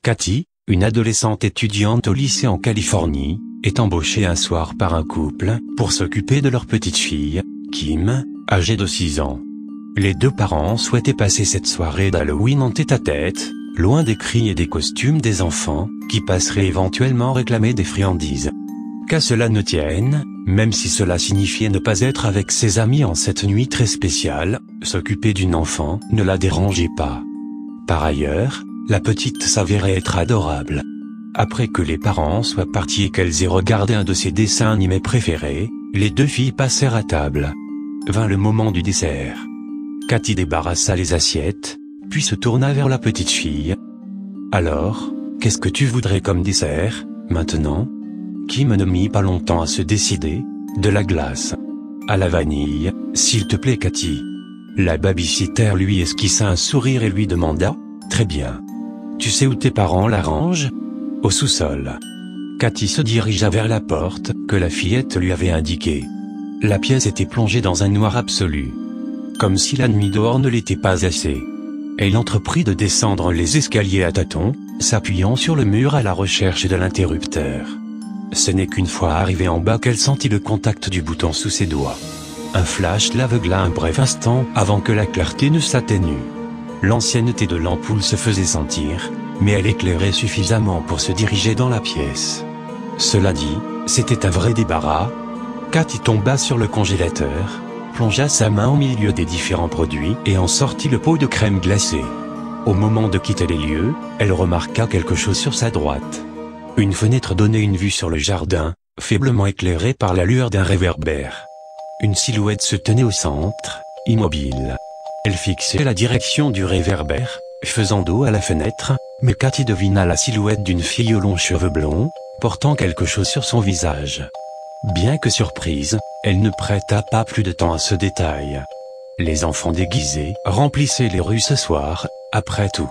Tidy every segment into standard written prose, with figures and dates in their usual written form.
Cathy, une adolescente étudiante au lycée en Californie, est embauchée un soir par un couple, pour s'occuper de leur petite fille, Kim, âgée de 6 ans. Les deux parents souhaitaient passer cette soirée d'Halloween en tête-à-tête, loin des cris et des costumes des enfants, qui passeraient éventuellement réclamer des friandises. Qu'à cela ne tienne, même si cela signifiait ne pas être avec ses amis en cette nuit très spéciale, s'occuper d'une enfant ne la dérangeait pas. Par ailleurs, la petite s'avérait être adorable. Après que les parents soient partis et qu'elles aient regardé un de ses dessins animés préférés, les deux filles passèrent à table. Vint le moment du dessert. Cathy débarrassa les assiettes, puis se tourna vers la petite fille. « Alors, qu'est-ce que tu voudrais comme dessert, maintenant ?» Kim ne mit pas longtemps à se décider. « De la glace. À la vanille, s'il te plaît Cathy. » La babysitter lui esquissa un sourire et lui demanda « Très bien. Tu sais où tes parents la rangent ?»« Au sous-sol. » Cathy se dirigea vers la porte que la fillette lui avait indiquée. La pièce était plongée dans un noir absolu. Comme si la nuit dehors ne l'était pas assez. Elle entreprit de descendre les escaliers à tâtons, s'appuyant sur le mur à la recherche de l'interrupteur. Ce n'est qu'une fois arrivée en bas qu'elle sentit le contact du bouton sous ses doigts. Un flash l'aveugla un bref instant avant que la clarté ne s'atténue. L'ancienneté de l'ampoule se faisait sentir, mais elle éclairait suffisamment pour se diriger dans la pièce. Cela dit, c'était un vrai débarras. Cathy tomba sur le congélateur, plongea sa main au milieu des différents produits et en sortit le pot de crème glacée. Au moment de quitter les lieux, elle remarqua quelque chose sur sa droite. Une fenêtre donnait une vue sur le jardin, faiblement éclairée par la lueur d'un réverbère. Une silhouette se tenait au centre, immobile. Elle fixait la direction du réverbère, faisant dos à la fenêtre, mais Cathy devina la silhouette d'une fille aux longs cheveux blonds, portant quelque chose sur son visage. Bien que surprise, elle ne prêta pas plus de temps à ce détail. Les enfants déguisés remplissaient les rues ce soir, après tout.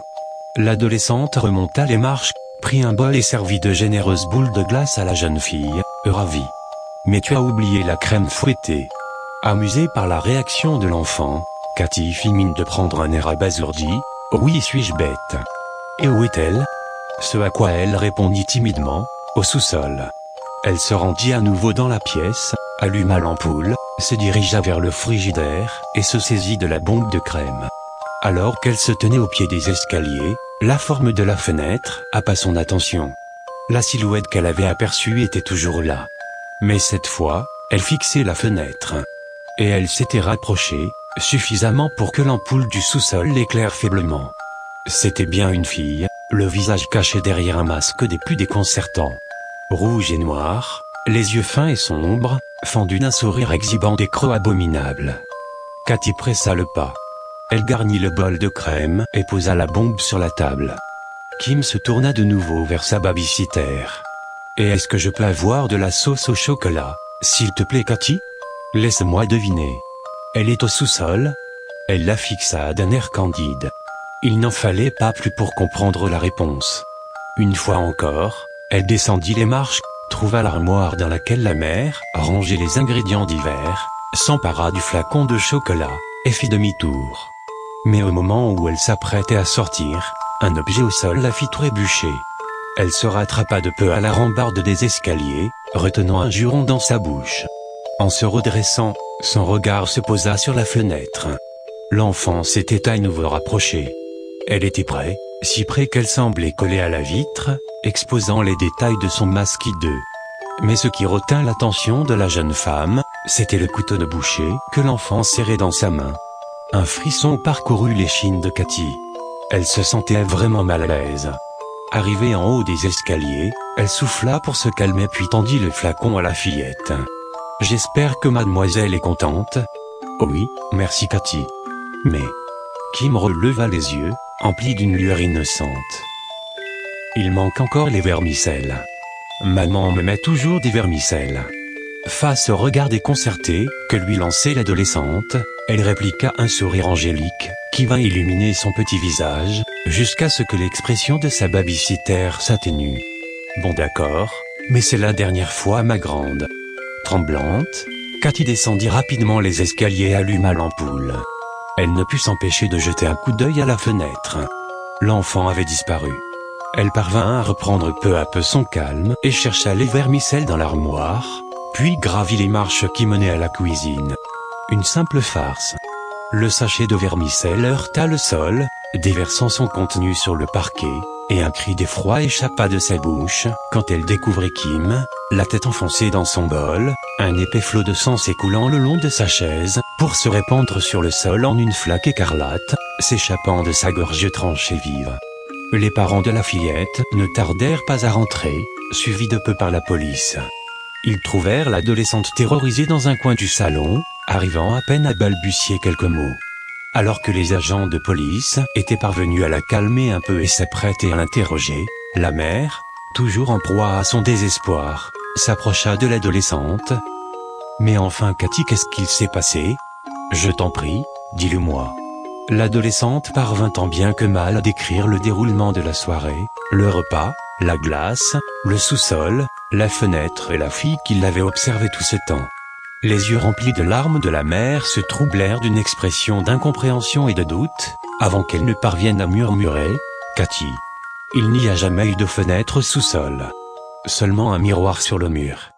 L'adolescente remonta les marches, prit un bol et servit de généreuses boules de glace à la jeune fille, ravie. « Mais tu as oublié la crème fouettée. » Amusée par la réaction de l'enfant, Cathy fit mine de prendre un air abasourdi. « Oui, suis-je bête. » « Et où est-elle ?» Ce à quoi elle répondit timidement, « Au sous-sol. » Elle se rendit à nouveau dans la pièce, alluma l'ampoule, se dirigea vers le frigidaire et se saisit de la bombe de crème. Alors qu'elle se tenait au pied des escaliers, la forme de la fenêtre appela son attention. La silhouette qu'elle avait aperçue était toujours là. Mais cette fois, elle fixait la fenêtre. Et elle s'était rapprochée, suffisamment pour que l'ampoule du sous-sol l'éclaire faiblement. C'était bien une fille, le visage caché derrière un masque des plus déconcertants. Rouge et noir, les yeux fins et sombres, fendus d'un sourire exhibant des crocs abominables. Cathy pressa le pas. Elle garnit le bol de crème et posa la bombe sur la table. Kim se tourna de nouveau vers sa babysitter. « Et est-ce que je peux avoir de la sauce au chocolat, s'il te plaît Cathy ? Laisse-moi deviner. Elle est au sous-sol ?» Elle la fixa d'un air candide. Il n'en fallait pas plus pour comprendre la réponse. Une fois encore, elle descendit les marches, trouva l'armoire dans laquelle la mère rangeait les ingrédients d'hiver, s'empara du flacon de chocolat, et fit demi-tour. Mais au moment où elle s'apprêtait à sortir, un objet au sol la fit trébucher. Elle se rattrapa de peu à la rambarde des escaliers, retenant un juron dans sa bouche. En se redressant, son regard se posa sur la fenêtre. L'enfant s'était à nouveau rapproché. Elle était près, si près qu'elle semblait collée à la vitre, exposant les détails de son masque hideux. Mais ce qui retint l'attention de la jeune femme, c'était le couteau de boucher que l'enfant serrait dans sa main. Un frisson parcourut l'échine de Cathy. Elle se sentait vraiment mal à l'aise. Arrivée en haut des escaliers, elle souffla pour se calmer puis tendit le flacon à la fillette. « J'espère que mademoiselle est contente. »« Oui, merci Cathy. »« Mais... » Kim releva les yeux, emplis d'une lueur innocente. « Il manque encore les vermicelles. Maman me met toujours des vermicelles. » Face au regard déconcerté que lui lançait l'adolescente, elle répliqua un sourire angélique, qui vint illuminer son petit visage, jusqu'à ce que l'expression de sa babysitter s'atténue. « Bon d'accord, mais c'est la dernière fois ma grande. » Tremblante, Cathy descendit rapidement les escaliers et alluma l'ampoule. Elle ne put s'empêcher de jeter un coup d'œil à la fenêtre. L'enfant avait disparu. Elle parvint à reprendre peu à peu son calme et chercha les vermicelles dans l'armoire, puis gravit les marches qui menaient à la cuisine. Une simple farce. Le sachet de vermicelles heurta le sol, déversant son contenu sur le parquet, et un cri d'effroi échappa de sa bouche quand elle découvrit Kim, la tête enfoncée dans son bol, un épais flot de sang s'écoulant le long de sa chaise, pour se répandre sur le sol en une flaque écarlate, s'échappant de sa gorge tranchée vive. Les parents de la fillette ne tardèrent pas à rentrer, suivis de peu par la police. Ils trouvèrent l'adolescente terrorisée dans un coin du salon, arrivant à peine à balbutier quelques mots. Alors que les agents de police étaient parvenus à la calmer un peu et s'apprêtaient à l'interroger, la mère, toujours en proie à son désespoir, s'approcha de l'adolescente. « Mais enfin Cathy, qu'est-ce qu'il s'est passé ? Je t'en prie, dis-le-moi. » L'adolescente parvint tant bien que mal à décrire le déroulement de la soirée, le repas, la glace, le sous-sol, la fenêtre et la fille qui l'avait observée tout ce temps. Les yeux remplis de larmes de la mère se troublèrent d'une expression d'incompréhension et de doute, avant qu'elle ne parvienne à murmurer « Cathy. Il n'y a jamais eu de fenêtre sous-sol. Seulement un miroir sur le mur.